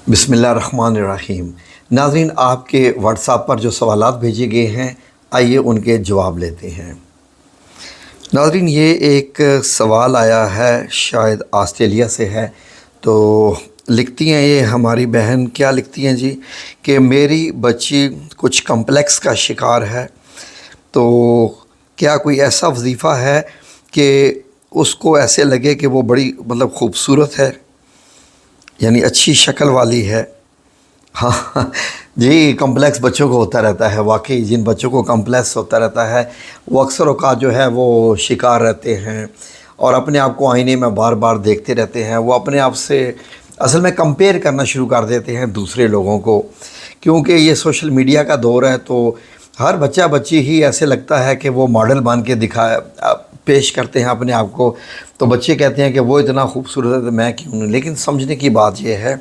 بسم اللہ الرحمن الرحیم۔ ناظرین، آپ کے واٹس ایپ پر جو سوالات بھیجے گئے ہیں، آئیے ان کے جواب لیتے ہیں۔ ناظرین، یہ ایک سوال آیا ہے، شاید آسٹریلیا سے ہے۔ تو لکھتی ہیں یہ ہماری بہن، کیا لکھتی ہیں جی کہ میری بچی کچھ کمپلیکس کا شکار ہے، تو کیا کوئی ایسا وظیفہ ہے کہ اس کو ایسے لگے کہ وہ بڑی خوبصورت ہے، یعنی اچھی شکل والی ہے؟ ہاں جی، کمپلیکس بچوں کو ہوتا رہتا ہے۔ واقعی جن بچوں کو کمپلیکس ہوتا رہتا ہے وہ اکثر اوقات جو ہے وہ شکار رہتے ہیں اور اپنے آپ کو آئینے میں بار بار دیکھتے رہتے ہیں۔ وہ اپنے آپ سے اصل میں کمپیئر کرنا شروع کر دیتے ہیں دوسرے لوگوں کو، کیونکہ یہ سوشل میڈیا کا دور ہے، تو ہر بچہ بچی ہی ایسے لگتا ہے کہ وہ ماڈل بن کے پیش کرتے ہیں اپنے آپ کو۔ تو بچے کہتے ہیں کہ وہ اتنا خوبصورت ہے تو میں کیوں نہیں۔ لیکن سمجھنے کی بات یہ ہے،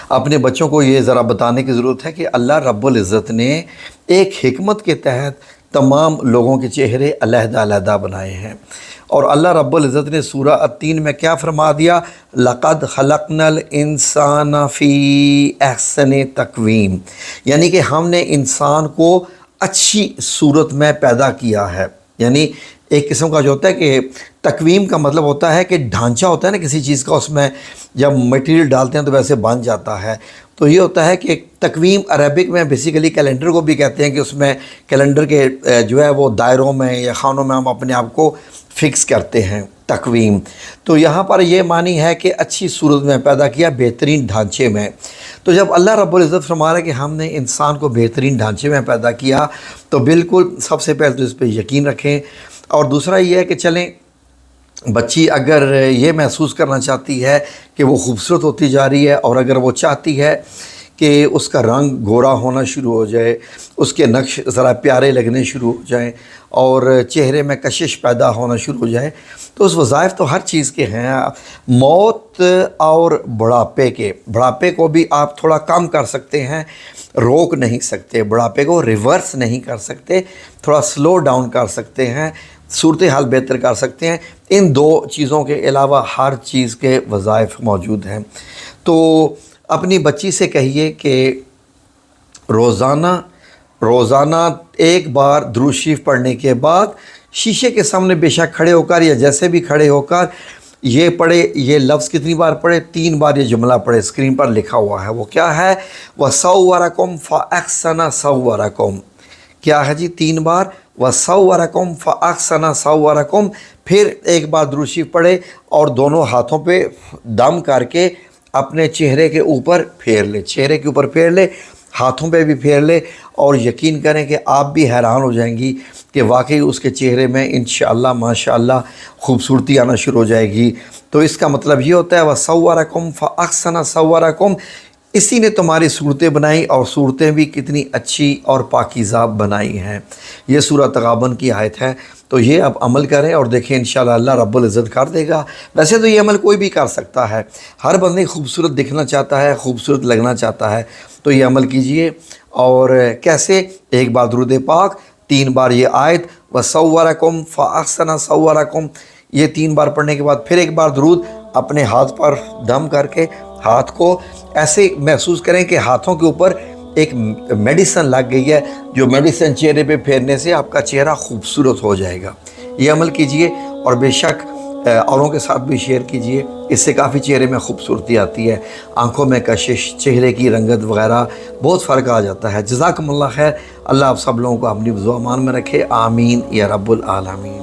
اپنے بچوں کو یہ ذرا بتانے کی ضرورت ہے کہ اللہ رب العزت نے ایک حکمت کے تحت تمام لوگوں کے چہرے علیحدہ علیحدہ بنائے ہیں، اور اللہ رب العزت نے سورہ التین میں کیا فرما دیا؟ لَقَدْ خَلَقْنَا الْإِنسَانَ فِي أَحْسَنِ تَقْوِيمٍ، یعنی کہ ہم نے انسان کو اچھی صورت میں پیدا کیا ہے۔ یعنی ایک قسم کا جو ہوتا ہے کہ تقویم کا مطلب ہوتا ہے کہ ڈھانچہ ہوتا ہے نا کسی چیز کا، اس میں جب مٹیریل ڈالتے ہیں تو ویسے بن جاتا ہے۔ تو یہ ہوتا ہے کہ تقویم عربک میں بیسیکلی کیلنڈر کو بھی کہتے ہیں، کہ اس میں کیلنڈر کے جو ہے وہ دائروں میں یا خانوں میں ہم اپنے آپ کو فکس کرتے ہیں، تقویم۔ تو یہاں پر یہ معنی ہے کہ اچھی صورت میں پیدا کیا، بہترین ڈھانچے میں۔ تو جب اللہ رب العزت فرما رہا ہے کہ ہم نے انسان کو بہترین ڈھانچے میں پیدا کیا، تو بالکل سب سے پہلے تو اس پہ یقین رکھیں، اور دوسرا یہ ہے کہ چلیں بچی اگر یہ محسوس کرنا چاہتی ہے کہ وہ خوبصورت ہوتی جا رہی ہے، اور اگر وہ چاہتی ہے کہ اس کا رنگ گورا ہونا شروع ہو جائے، اس کے نقش ذرا پیارے لگنے شروع ہو جائیں، اور چہرے میں کشش پیدا ہونا شروع ہو جائے، تو اس وظائف تو ہر چیز کے ہیں۔ موت اور بڑھاپے کو بھی آپ تھوڑا کم کر سکتے ہیں، روک نہیں سکتے، بڑھاپے کو ریورس نہیں کر سکتے، تھوڑا سلو ڈاؤن کر سکتے ہیں، صورتحال بہتر کر سکتے ہیں۔ ان دو چیزوں کے علاوہ ہر چیز کے وظائف موجود ہیں۔ تو اپنی بچی سے کہیے کہ روزانہ ایک بار درود شریف پڑھنے کے بعد شیشے کے سامنے بے شک کھڑے ہو کر یا جیسے بھی کھڑے ہو کر یہ پڑھے، یہ لفظ کتنی بار پڑھے؟ 3 بار یہ جملہ پڑھے، اسکرین پر لکھا ہوا ہے۔ وہ کیا ہے؟ وَصَوَّرَكُمْ فَأَحْسَنَ صَوَّرَكُمْ، کیا ہے جی؟ 3 بار وَصَوَّرَكُمْ فَأَحْسَنَ صَوَّرَكُمْ، پھر ایک بار درود شریف پڑھے اور دونوں ہاتھوں پہ دم کر کے اپنے چہرے کے اوپر پھیر لے، چہرے کے اوپر پھیر لے، ہاتھوں پہ بھی پھیر لے، اور یقین کریں کہ آپ بھی حیران ہو جائیں گی کہ واقعی اس کے چہرے میں انشاءاللہ ماشاءاللہ خوبصورتی آنا شروع ہو جائے گی۔ تو اس کا مطلب یہ ہوتا ہے وَصَوَّرَكُمْ فَأَحْسَنَ صَوَّرَكُمْ، اسی نے تمہاری صورتیں بنائی، اور صورتیں بھی کتنی اچھی اور پاکیزہ بنائی ہیں۔ یہ سورہ تغابن کی آیت ہے۔ تو یہ اب عمل کریں اور دیکھیں انشاءاللہ اللہ رب العزت کر دے گا۔ ویسے تو یہ عمل کوئی بھی کر سکتا ہے، ہر بندے خوبصورت دکھنا چاہتا ہے، خوبصورت لگنا چاہتا ہے، تو یہ عمل کیجئے۔ اور کیسے؟ ایک بار درود پاک، 3 بار یہ آیت وَصَوَّرَكُمْ فَأَحْسَنَ صَوَّرَكُمْ، یہ 3 بار پڑھنے کے بعد پھر ایک بار درود اپنے ہاتھ پر دم کر کے ہاتھ کو ایسے محسوس کریں کہ ہاتھوں کے اوپر ایک میڈیسن لگ گئی ہے، جو میڈیسن چہرے پہ پھیرنے سے آپ کا چہرہ خوبصورت ہو جائے گا۔ یہ عمل کیجئے، اور بے شک اوروں کے ساتھ بھی شیئر کیجئے، اس سے کافی چہرے میں خوبصورتی آتی ہے، آنکھوں میں کشش، چہرے کی رنگت وغیرہ بہت فرق آ جاتا ہے۔ جزاکم اللہ خیر، اللہ آپ سب لوگوں کو اپنی دعا مان میں رکھے، آمین یا رب العالمین۔